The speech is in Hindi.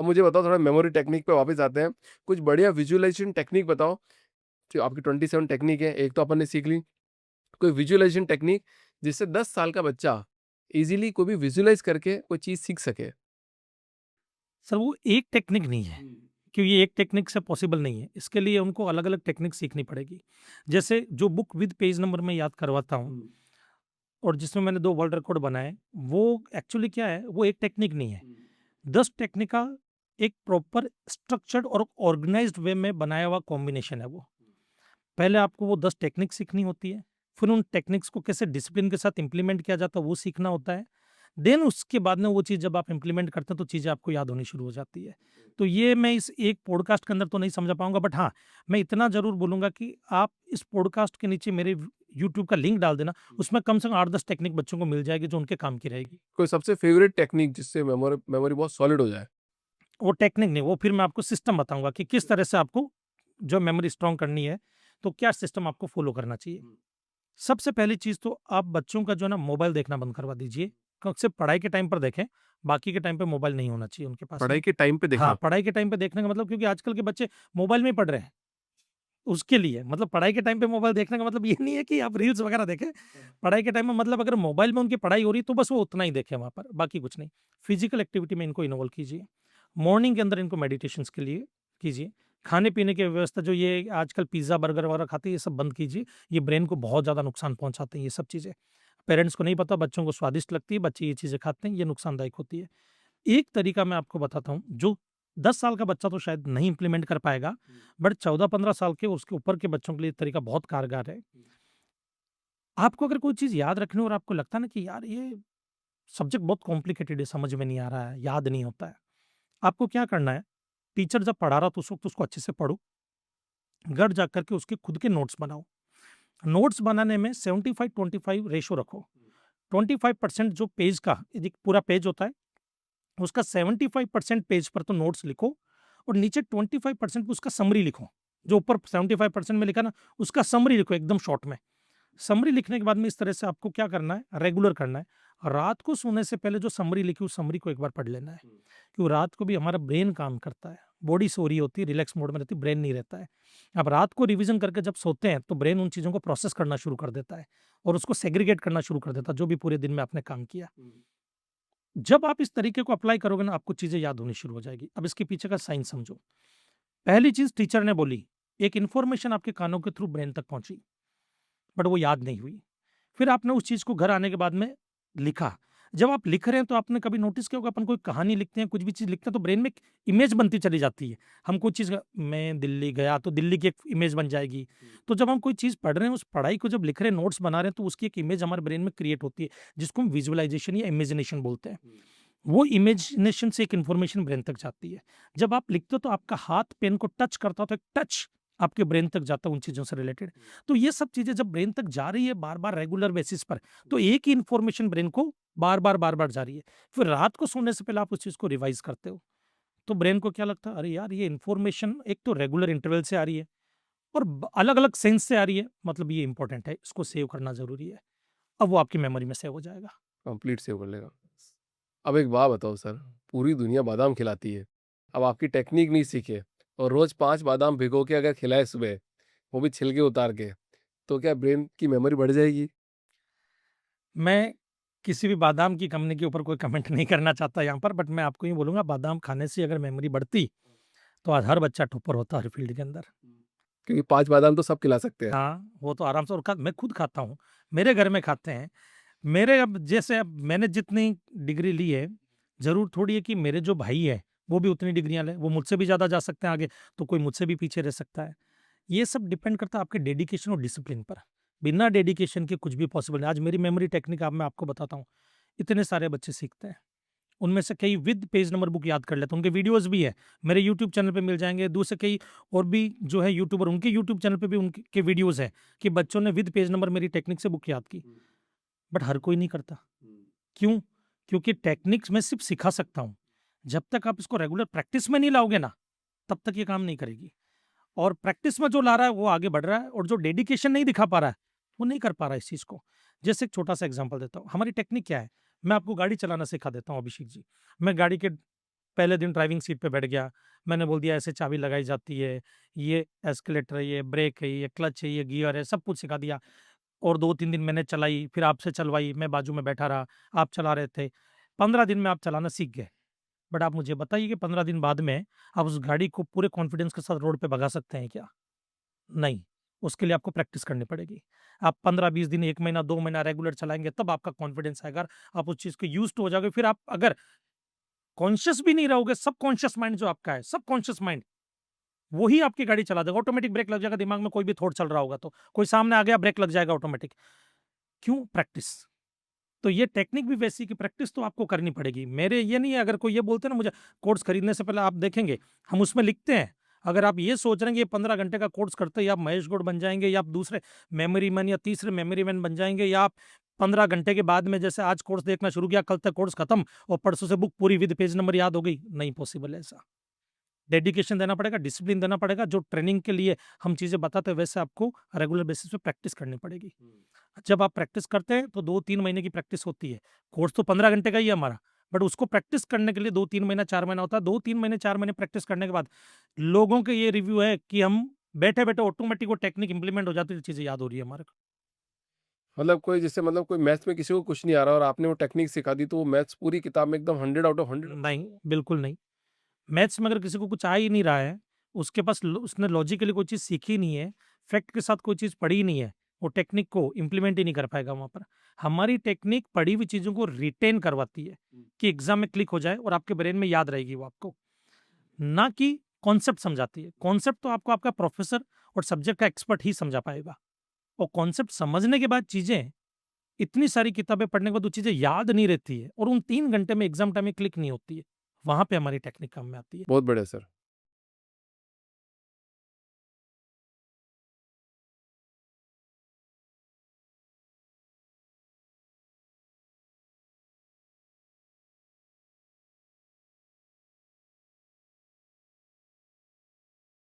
अब मुझे बताओ, थोड़ा मेमोरी टेक्निक पे वापस आते हैं। कुछ बढ़िया विजुअलाइज़ेशन टेक्निक बताओ, जो आपकी 27 टेक्निक है, एक तो अपन ने सीख ली। कोई विजुअलाइज़ेशन टेक्निक जिससे 10 साल का बच्चा ईज़िली कोई भी विजुअलाइज़ करके कोई चीज़ सीख सके? सर वो एक टेक्निक नहीं है, क्योंकि ये एक टेक्निक से पॉसिबल नहीं है। इसके लिए उनको अलग-अलग टेक्निक सीखनी पड़ेगी। जैसे जो बुक विद पेज नंबर मैं याद करवाता हूँ और जिसमें मैंने 2 वर्ल्ड रिकॉर्ड बनाए, वो एक्चुअली क्या है, वो एक टेक्निक नहीं है। 10 टेक्निक का एक प्रॉपर स्ट्रक्चर्ड और ऑर्गेनाइज्ड वे में बनाया हुआ कॉम्बिनेशन है वो। पहले आपको वो 10 टेक्निक सीखनी होती है, फिर उन टेक्निक्स को कैसे डिसिप्लिन के साथ इम्प्लीमेंट किया जाता है वो सीखना होता है। देन उसके बाद में वो चीज़ जब आप इम्प्लीमेंट करते हैं तो चीज़ें आपको याद होनी शुरू हो जाती है। तो ये मैं इस एक पॉडकास्ट के अंदर तो नहीं समझा पाऊँगा, बट हाँ, मैं इतना ज़रूर बोलूँगा कि आप इस पॉडकास्ट के नीचे मेरे यूट्यूब का लिंक डाल देना, उसमें कम से कम 8-10 टेक्निक बच्चों को मिल जाएगी जो उनके काम की रहेगी। कोई सबसे फ़ेवरेट टेक्निक जिससे मेमोरी मेमोरी बहुत सॉलिड हो जाए? वो टेक्निक नहीं, वो फिर मैं आपको सिस्टम बताऊँगा कि किस तरह से आपको जो मेमोरी स्ट्रॉन्ग करनी है, तो क्या सिस्टम आपको फ़ॉलो करना चाहिए। सबसे पहली चीज़ तो आप बच्चों का जो है ना मोबाइल देखना बंद करवा दीजिए। सिर्फ़ पढ़ाई के टाइम पर देखें, बाकी के टाइम पे मोबाइल नहीं होना चाहिए उनके पास पढ़ाई में। के टाइम पे हाँ, देखना? पढ़ाई के टाइम पे देखने का मतलब क्योंकि आजकल के बच्चे मोबाइल में ही पढ़ रहे हैं, उसके लिए मतलब पढ़ाई के टाइम पे मोबाइल देखने का मतलब ये नहीं है कि आप रील्स वगैरह देखें। पढ़ाई के टाइम में मतलब अगर मोबाइल में उनकी पढ़ाई हो रही है तो बस वो उतना ही देखें वहाँ पर, बाकी कुछ नहीं। फिज़िकल एक्टिविटी में इनको इन्वॉल्व कीजिए। मॉर्निंग के अंदर इनको मेडिटेशंस के लिए कीजिए। खाने-पीने की व्यवस्था जो ये आजकल पिज़्ज़ा, बर्गर वगैरह खाते हैं, ये सब बंद कीजिए। ये ब्रेन को बहुत ज़्यादा नुकसान पहुँचाते हैं ये सब चीज़ें। पेरेंट्स को नहीं पता, बच्चों को स्वादिष्ट लगती है, बच्चे ये चीज़ें खाते हैं, ये नुकसानदायक होती है। एक तरीका मैं आपको बताता हूँ, जो 10 साल का बच्चा तो शायद नहीं इम्प्लीमेंट कर पाएगा, बट 14-15 साल के उसके ऊपर के बच्चों के लिए तरीका बहुत कारगर है। आपको अगर कोई चीज़ याद रखनी हो और आपको लगता है ना कि यार ये सब्जेक्ट बहुत कॉम्प्लिकेटेड है, समझ में नहीं आ रहा है, याद नहीं होता है। आपको क्या करना है, टीचर जब पढ़ा रहा हो तो उस वक़्त उसको अच्छे से पढ़ो, घर जाकर के उसके खुद के नोट्स बनाओ। नोट्स बनाने में 75-25 रेशियो रखो। 25% जो पेज का यदि पूरा पेज होता है, उसका 75% पेज पर तो नोट्स लिखो और नीचे 25% पे उसका समरी लिखो। जो ऊपर 75% में लिखा ना, उसका समरी लिखो एकदम शॉर्ट में। समरी लिखने के बाद में इस तरह से आपको क्या करना है, रेगुलर करना है। रात को सोने से पहले जो समरी लिखी, उस समरी को एक बार पढ़ लेना है। क्योंकि रात को भी हमारा ब्रेन काम करता है। बॉडी सो रही होती है, रिलैक्स मोड में रहती है, ब्रेन नहीं रहता है। अब रात को रिवीजन करके जब सोते हैं, तो ब्रेन उन चीज़ों को प्रोसेस करना शुरू कर देता है और उसको सेग्रीगेट करना शुरू कर देता है, जो भी पूरे दिन में आपने काम किया। जब आप इस तरीके को अप्लाई करोगे ना, आपको चीज़ें याद होनी शुरू हो जाएगी। अब इसके पीछे का साइंस समझो। पहली चीज़ टीचर ने बोली, एक इन्फॉर्मेशन आपके कानों के थ्रू ब्रेन तक पहुँची, बट वो याद नहीं हुई। फिर आपने उस चीज़ को घर आने के बाद में लिखा। जब आप लिख रहे हैं तो आपने कभी नोटिस किया होगा, अपन कोई कहानी लिखते हैं, कुछ भी चीज़ लिखते हैं तो ब्रेन में एक इमेज बनती चली जाती है। हम कोई चीज़ मैं दिल्ली गया तो दिल्ली की एक इमेज बन जाएगी। तो जब हम कोई चीज़ पढ़ रहे हैं, उस पढ़ाई को जब लिख रहे हैं, नोट्स बना रहे हैं, तो उसकी एक इमेज हमारे ब्रेन में क्रिएट होती है, जिसको हम विजुअलाइज़ेशन या इमेजिनेशन बोलते हैं। वो इमेजिनेशन से एक इन्फॉर्मेशन ब्रेन तक जाती है। जब आप लिखते हो तो आपका हाथ पेन को टच करता हो तो एक टच आपके ब्रेन तक जाता है उन चीज़ों से रिलेटेड। तो ये सब चीज़ें जब ब्रेन तक जा रही है बार-बार रेगुलर बेसिस पर, तो एक ही इन्फॉर्मेशन ब्रेन को बार-बार, बार-बार जा रही है। फिर रात को सोने से पहले आप उस चीज़ को रिवाइज़ करते हो, तो ब्रेन को क्या लगता है, अरे यार ये इन्फॉर्मेशन एक तो रेगुलर इंटरवल से आ रही है और ब अलग-अलग सेंस से आ रही है, मतलब ये इम्पोर्टेंट है, इसको सेव करना ज़रूरी है। अब वो आपकी मेमोरी में सेव हो जाएगा। कंप्लीट सेव कर लेगा। अब एक बात बताओ सर, पूरी दुनिया बादाम खिलाती है। अब आपकी टेक्निक नहीं सीखे और रोज़ 5 बादाम भिगो के अगर खिलाए सुबह, वो भी छिलके उतार के, तो क्या ब्रेन की मेमोरी बढ़ जाएगी? मैं किसी भी बादाम की कंपनी के ऊपर कोई कमेंट नहीं करना चाहता यहाँ पर, बट मैं आपको ये बोलूँगा बादाम खाने से अगर मेमोरी बढ़ती, तो आज हर बच्चा टॉपर होता हर फील्ड के अंदर। क्योंकि 5 बादाम तो सब खिला सकते हैं। हाँ, वो तो आराम से और मैं खुद खाता हूँ, मेरे घर में खाते हैं। मेरे अब जैसे अब मैंने जितनी डिग्री ली है, ज़रूर थोड़ी है कि मेरे जो भाई हैं, वो भी उतनी डिग्रियाँ लें, वो मुझसे भी ज़्यादा जा सकते हैं आगे, तो कोई मुझसे भी पीछे रह सकता है। ये सब डिपेंड करता है आपके डेडिकेशन और डिसिप्लिन पर। बिना डेडिकेशन के कुछ भी पॉसिबल नहीं। आज मेरी मेमोरी टेक्निक मैं आपको बताता हूँ, इतने सारे बच्चे सीखते हैं। उनमें से कई विद पेज नंबर बुक याद कर लेते हैं, उनके वीडियोज़ भी हैं, मेरे यूट्यूब चैनल पे मिल जाएँगे। दूसरे कई और भी जो है यूट्यूबर, उनके यूट्यूब चैनल पे भी उनके वीडियोज़ हैं कि बच्चों ने विद पेज नंबर मेरी टेक्निक से बुक याद की। बट हर कोई नहीं करता। क्यों? क्योंकि टेक्निक्स मैं सिर्फ़ सिखा सकता हूँ। जब तक आप इसको रेगुलर प्रैक्टिस में नहीं लाओगे ना, तब तक ये काम नहीं करेगी। और प्रैक्टिस में जो ला रहा है वो आगे बढ़ रहा है और जो डेडिकेशन नहीं दिखा पा रहा है, वो नहीं कर पा रहा है इस चीज़ को। जैसे एक छोटा-सा एग्ज़ाम्पल देता हूँ, हमारी टेक्निक क्या है? मैं आपको गाड़ी चलाना सिखा देता हूँ अभिषेक जी। मैं गाड़ी के पहले दिन ड्राइविंग सीट पे बैठ गया, मैंने बोल दिया ऐसे चाबी लगाई जाती है, ये एस्केलेटर है, ये ब्रेक है, ये क्लच है, ये गियर है, सब कुछ सिखा दिया। और 2-3 दिन मैंने चलाई, फिर आपसे चलवाई, मैं बाजू में बैठा रहा, आप चला रहे थे। 15 दिन में आप चलाना सीख गए। बट आप मुझे बताइए कि 15 दिन बाद में आप उस गाड़ी को पूरे कॉन्फिडेंस के साथ रोड पे भगा सकते हैं क्या? नहीं, उसके लिए आपको प्रैक्टिस करनी पड़ेगी। आप 15-20 दिन, 1 महीना, 2 महीना रेगुलर चलाएँगे, तब आपका कॉन्फिडेंस आएगा। आप उस चीज़ को यूज़्ड टू हो जाओगे। फिर आप अगर कॉन्शियस भी नहीं रहोगे, सबकॉन्शियस माइंड जो आपका है, सबकॉन्शियस माइंड, वही आपकी गाड़ी चला देगा। ऑटोमेटिक ब्रेक लग जाएगा, दिमाग में कोई भी थॉट चल रहा होगा तो। कोई सामने आ गया, ब्रेक लग जाएगा ऑटोमेटिक। क्यों? प्रैक्टिस। तो ये टेक्निक भी वैसी कि प्रैक्टिस तो आपको करनी पड़ेगी। मेरे ये नहीं है, अगर कोई ये बोलते हैं ना मुझे कोर्स खरीदने से पहले, आप देखेंगे हम उसमें लिखते हैं, अगर आप ये सोच रहे हैं कि ये 15 घंटे का कोर्स करते ही आप महेश गौड़ बन जाएँगे या आप दूसरे मेमोरी मैन या तीसरे मेमोरी मैन बन जाएँगे, या आप 15 घंटे के बाद में जैसे आज कोर्स देखना शुरू किया, कल तक कोर्स खत्म और परसों से बुक पूरी विद पेज नंबर याद हो गई, नहीं पॉसिबल है ऐसा। डेडिकेशन देना पड़ेगा, डिसिप्लिन देना पड़ेगा, जो ट्रेनिंग के लिए हम चीज़ें बताते हैं वैसे आपको रेगुलर बेसिस पे प्रैक्टिस करनी पड़ेगी। जब आप प्रैक्टिस करते हैं तो 2-3 महीने की प्रैक्टिस होती है। कोर्स तो 15 घंटे का ही है हमारा, बट उसको प्रैक्टिस करने के लिए 2-3 महीना, 4 महीना होता है। 2-3 महीने, 4 महीने प्रैक्टिस करने के बाद लोगों के ये रिव्यू है कि हम बैठे-बैठे ऑटोमेटिक वो टेक्निक इंप्लीमेंट हो जाती है, चीज़ें याद हो रही है हमारे को। मतलब कोई जैसे मतलब कोई मैथ्स में किसी को कुछ नहीं आ रहा और आपने वो टेक्निक सिखा दी तो वो मैथ्स पूरी किताब में एकदम 100 आउट ऑफ 100। नहीं, बिल्कुल नहीं। मैथ्स में अगर किसी को कुछ आ ही नहीं रहा है, उसके पास उसने लॉजिकली कोई चीज़ सीखी नहीं है, फैक्ट के साथ कोई चीज़ पढ़ी ही नहीं है, वो टेक्निक को इम्प्लीमेंट ही नहीं कर पाएगा वहाँ पर। हमारी टेक्निक पढ़ी हुई चीज़ों को रिटेन करवाती है कि एग्ज़ाम में क्लिक हो जाए और आपके ब्रेन में याद रहेगी वो आपको, ना कि कॉन्सेप्ट समझाती है। कॉन्सेप्ट तो आपको आपका प्रोफेसर और सब्जेक्ट का एक्सपर्ट ही समझा पाएगा, और कॉन्सेप्ट समझने के बाद चीज़ें, इतनी सारी किताबें पढ़ने के बाद वो चीज़ें याद नहीं रहती है और उन 3 घंटे में एग्ज़ाम टाइम में क्लिक नहीं होती है। वहाँ पे हमारी टेक्निक काम में आती है। बहुत बढ़िया सर।